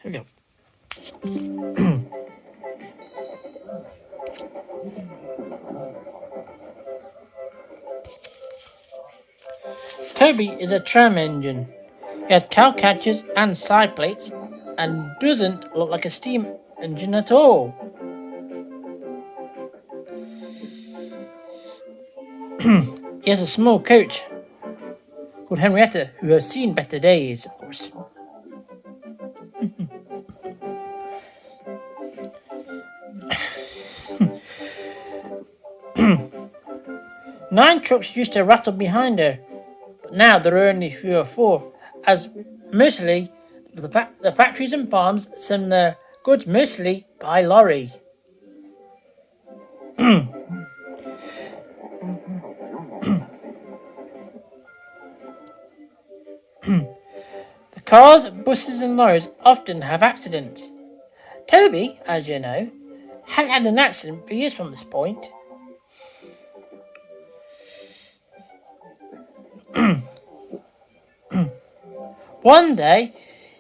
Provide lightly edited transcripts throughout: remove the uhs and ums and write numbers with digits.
Here we go. Toby is a tram engine. He has cow catchers and side plates and doesn't look like a steam engine at all. He has a small coach called Henrietta, who has seen better days, of course. Nine trucks used to rattle behind her, but now there are only 3 or 4, as mostly the factories and farms send their goods mostly by lorry. The cars, buses and lorries often have accidents. Toby, as you know, hadn't had an accident for years from this point. One day,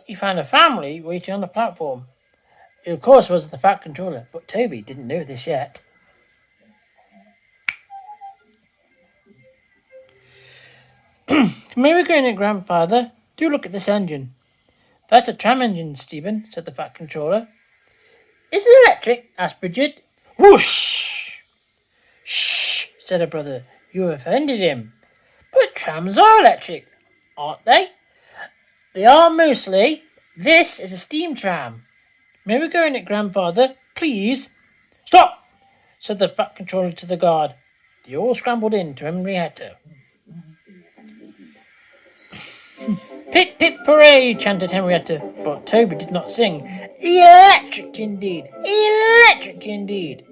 he found a family waiting on the platform. It, of course, was the Fat Controller, but Toby didn't know this yet. May we go in, Grandfather? Do look at this engine. That's a tram engine, Stephen, said the Fat Controller. Is it electric? Asked Bridget. Whoosh! Shh, said her brother. You offended him. But trams are electric, aren't they? They are mostly. This is a steam tram. May we go in it, Grandfather? Please? Stop, said the Fat Controller to the guard. They all scrambled in to Henrietta. Pip, pip, hooray, chanted Henrietta, but Toby did not sing. Electric indeed, electric indeed.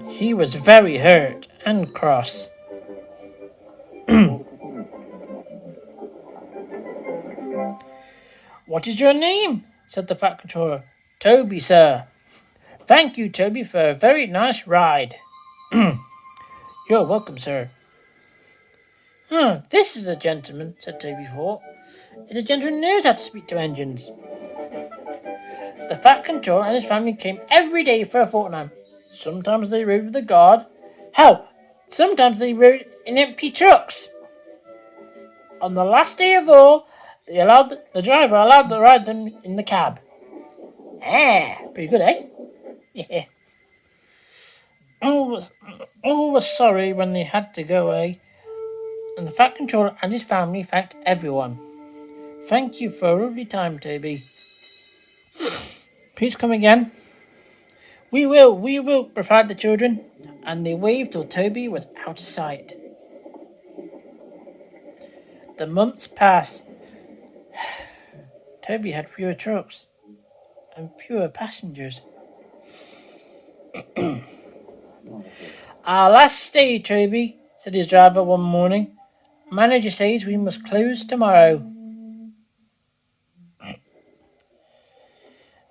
He was very hurt and cross. What is your name? Said the Fat Controller. Toby, sir. Thank you, Toby, for a very nice ride. You're welcome, sir. This is a gentleman, said Toby thought. It's a gentleman who knows how to speak to engines. The Fat Controller and his family came every day for a fortnight. Sometimes they rode with the guard. Hell, sometimes they rode in empty trucks. On the last day of all, the driver allowed to ride them in the cab. Pretty good, eh? Yeah. All was sorry when they had to go away, and the Fat Controller and his family thanked everyone. Thank you for a lovely time, Toby. Please come again. We will, replied the children, and they waved till Toby was out of sight. The months passed. Toby had fewer trucks and fewer passengers. Our last day, Toby, said his driver one morning. Manager says we must close tomorrow.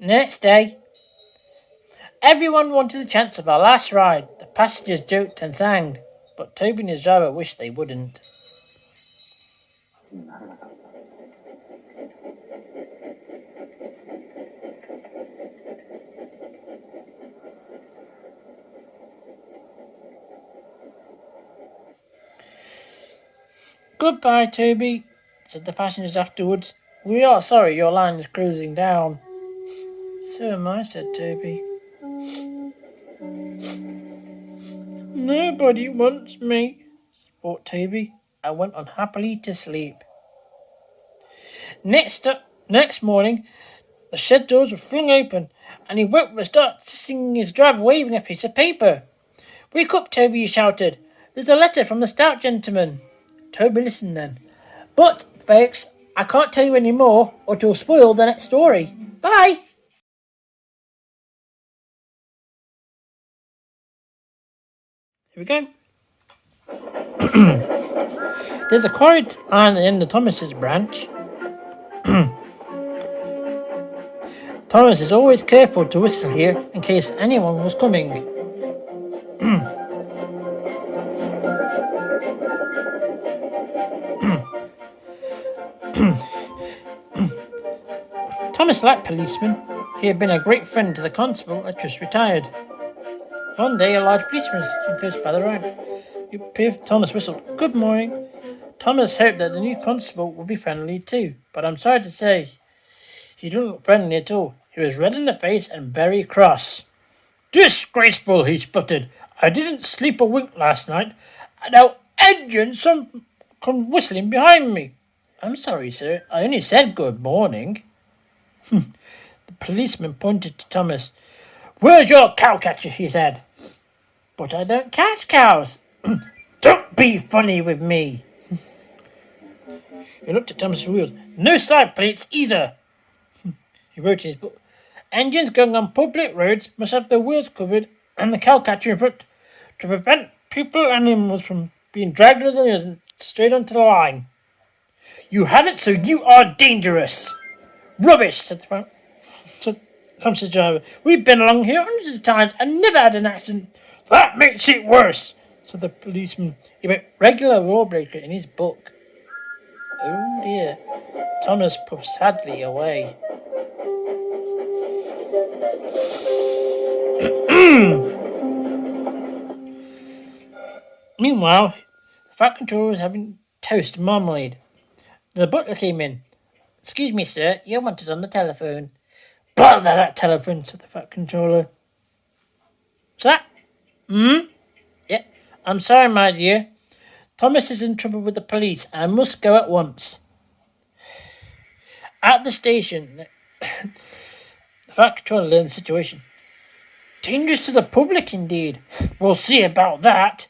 Next day, everyone wanted a chance of our last ride. The passengers joked and sang, but Toby and his driver wished they wouldn't. Goodbye, Toby, said the passengers afterwards. We are sorry your line is closing down. So am I, said Toby. Nobody wants me, thought Toby, and went on happily to sleep. Next morning, the shed doors were flung open, and he woke with a start, seeing his driver waving a piece of paper. Wake up, Toby, he shouted. There's a letter from the stout gentleman. Toby listened then. But, folks, I can't tell you any more, or it'll spoil the next story. Bye! Here we go. There's a quarry line in the Thomas's branch. Thomas is always careful to whistle here in case anyone was coming. Thomas liked policemen. He had been a great friend to the constable that just retired. One day, a large policeman stood close by the road. Thomas whistled. Good morning. Thomas hoped that the new constable would be friendly too, but I'm sorry to say, he didn't look friendly at all. He was red in the face and very cross. Disgraceful, he sputtered. I didn't sleep a wink last night, and now engines come whistling behind me. I'm sorry, sir. I only said good morning. The policeman pointed to Thomas. Where's your cowcatcher? He said. But I don't catch cows. Don't be funny with me. He looked at Thomas's wheels. No side plates either. He wrote in his book. Engines going on public roads must have their wheels covered and the cowcatcher in front to prevent people and animals from being dragged under the wheels and straight onto the line. You haven't, so you are dangerous. Rubbish, said Thomas's driver. We've been along here hundreds of times and never had an accident. That makes it worse, said the policeman. He wrote regular lawbreaker in his book. Oh dear. Thomas puffed sadly away. Meanwhile, the fat controller was having toast and marmalade. The butler came in. Excuse me, sir, you're wanted on the telephone. Bother that telephone, said the fat controller. What's that? Yeah, I'm sorry, my dear. Thomas is in trouble with the police and I must go at once. At the station, the fat controller learned the situation. Dangerous to the public, indeed. We'll see about that.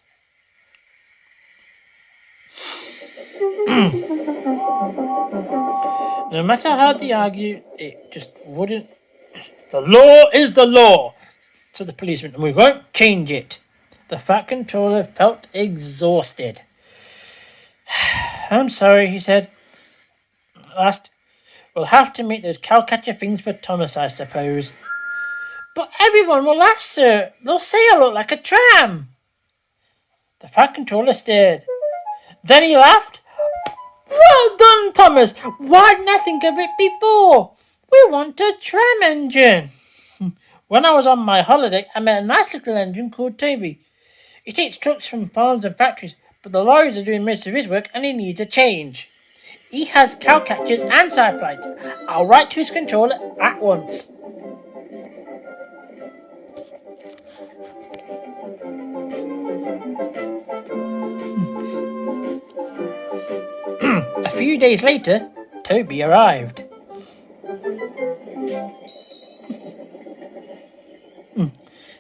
No matter how they argued, it just wouldn't. The law is the law, said the policeman, and we won't change it. The fat controller felt exhausted. I'm sorry, he said. At last, we'll have to make those cowcatcher things for Thomas, I suppose. But everyone will laugh, sir. They'll say I look like a tram. The fat controller stared. Then he laughed. Well done, Thomas. Why didn't I think of it before? We want a tram engine. When I was on my holiday, I met a nice little engine called Toby. He takes trucks from farms and factories, but the lorries are doing most of his work and he needs a change. He has cowcatchers and side plates. I'll write to his controller at once. A few days later, Toby arrived.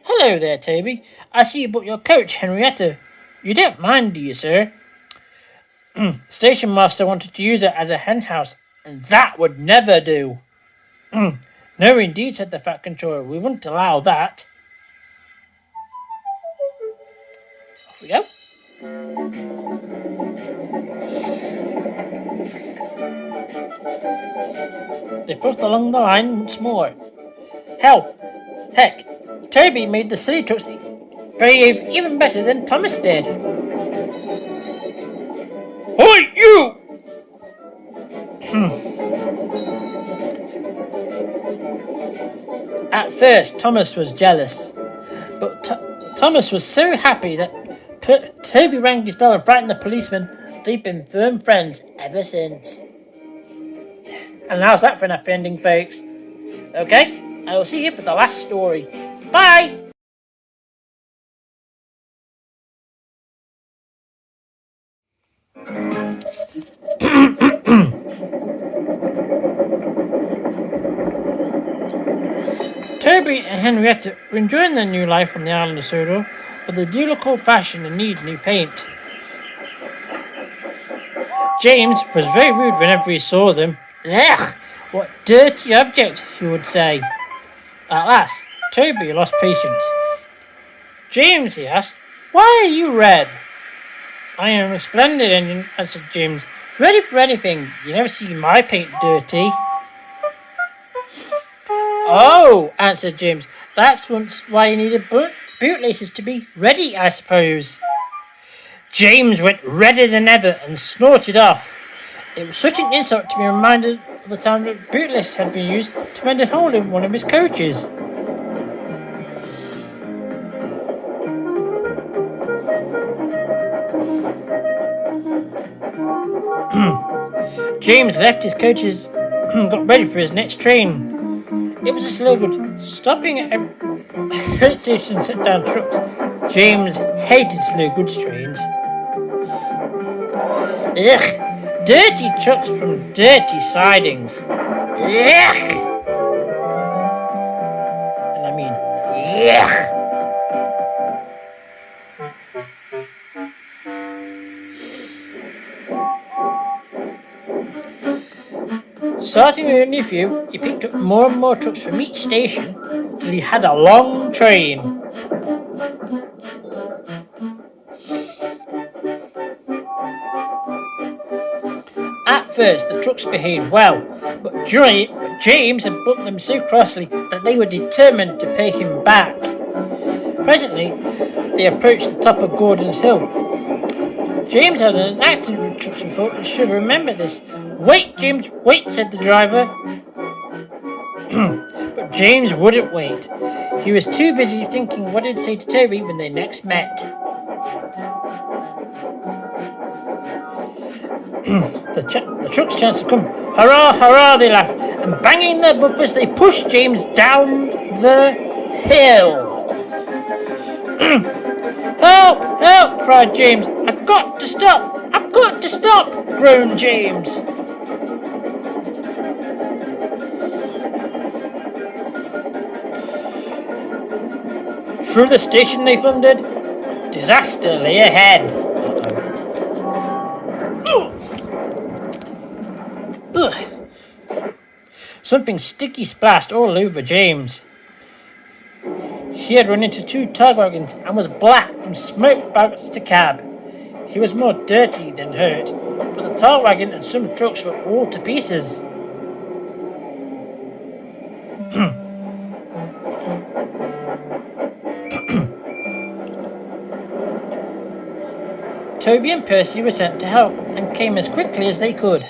Hello there, Toby. I see you bought your coach, Henrietta. You don't mind, do you, sir? Station master wanted to use it as a hen house, and that would never do. No, indeed, said the fat controller. We wouldn't allow that. Off we go. They pushed along the line once more. Heck, Toby made the silly trucks behave even better than Thomas did. Oi, you! At first, Thomas was jealous, but Thomas was so happy that Toby rang his bell and frightened the policeman. They've been firm friends ever since. And how's that for an happy ending, folks? Okay, I will see you for the last story. Bye! Toby and Henrietta were enjoying their new life on the island of Sodor, but they do look old-fashioned and need new paint. James was very rude whenever he saw them. Ugh! What dirty object, he would say. At last, Toby lost patience. James, he asked, why are you red? I am a splendid engine, answered James. Ready for anything. You never see my paint dirty. Oh, answered James. That's why you needed bootlaces to be ready, I suppose. James went redder than ever and snorted off. It was such an insult to be reminded of the time that bootlights had been used to mend a hole in one of his coaches. James left his coaches and got ready for his next train. It was a slow good. Stopping at a station and set down trucks. James hated slow goods trains. Ugh! Dirty trucks from dirty sidings. Ugh! And I mean, ugh! Starting with only a few, he picked up more and more trucks from each station till he had a long train. At first, the trucks behaved well, but James had bumped them so crossly that they were determined to pay him back. Presently, they approached the top of Gordon's Hill. James had an accident with trucks before and should remember this. "Wait, James, wait," said the driver. But James wouldn't wait. He was too busy thinking what he'd say to Toby when they next met. The truck's chance had come. "Hurrah, hurrah," they laughed, and banging their bumpers, they pushed James down the hill. "Help, help," cried James. "I've got to stop, I've got to stop," groaned James. Through the station they thundered. Disaster lay ahead. Ugh. Something sticky splashed all over James. He had run into 2 tug wagons and was black from smoke bags to cab. He was more dirty than hurt, but the tug wagon and some trucks were all to pieces. Toby and Percy were sent to help and came as quickly as they could.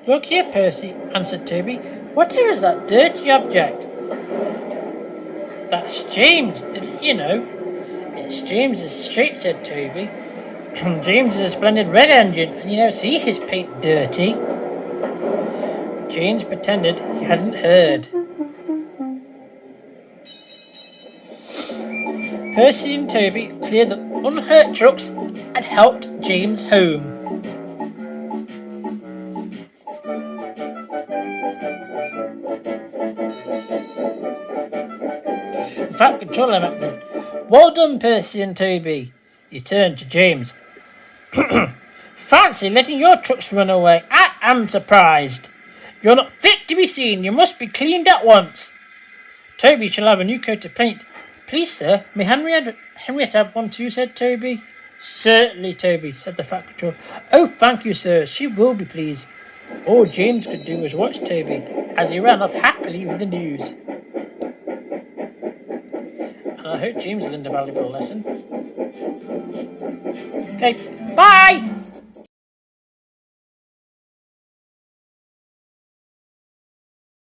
"Look here, Percy," answered Toby. "Whatever is that dirty object?" "That's James, didn't you know?" "It's James's shape," said Toby. "James is a splendid red engine, and you never see his paint dirty." James pretended he hadn't heard. Percy and Toby cleared the unhurt trucks and helped James home. The Fat Controller met them. "Well done, Percy and Toby." He turned to James. "Fancy letting your trucks run away. I am surprised. You're not fit to be seen. You must be cleaned at once. Toby shall have a new coat of paint." "Please, sir, may Henriette have one too?" said Toby. "Certainly, Toby," said the Fat Controller. "Oh, thank you, sir. She will be pleased." All James could do was watch Toby as he ran off happily with the news. And I hope James learned a valuable lesson. Okay, bye!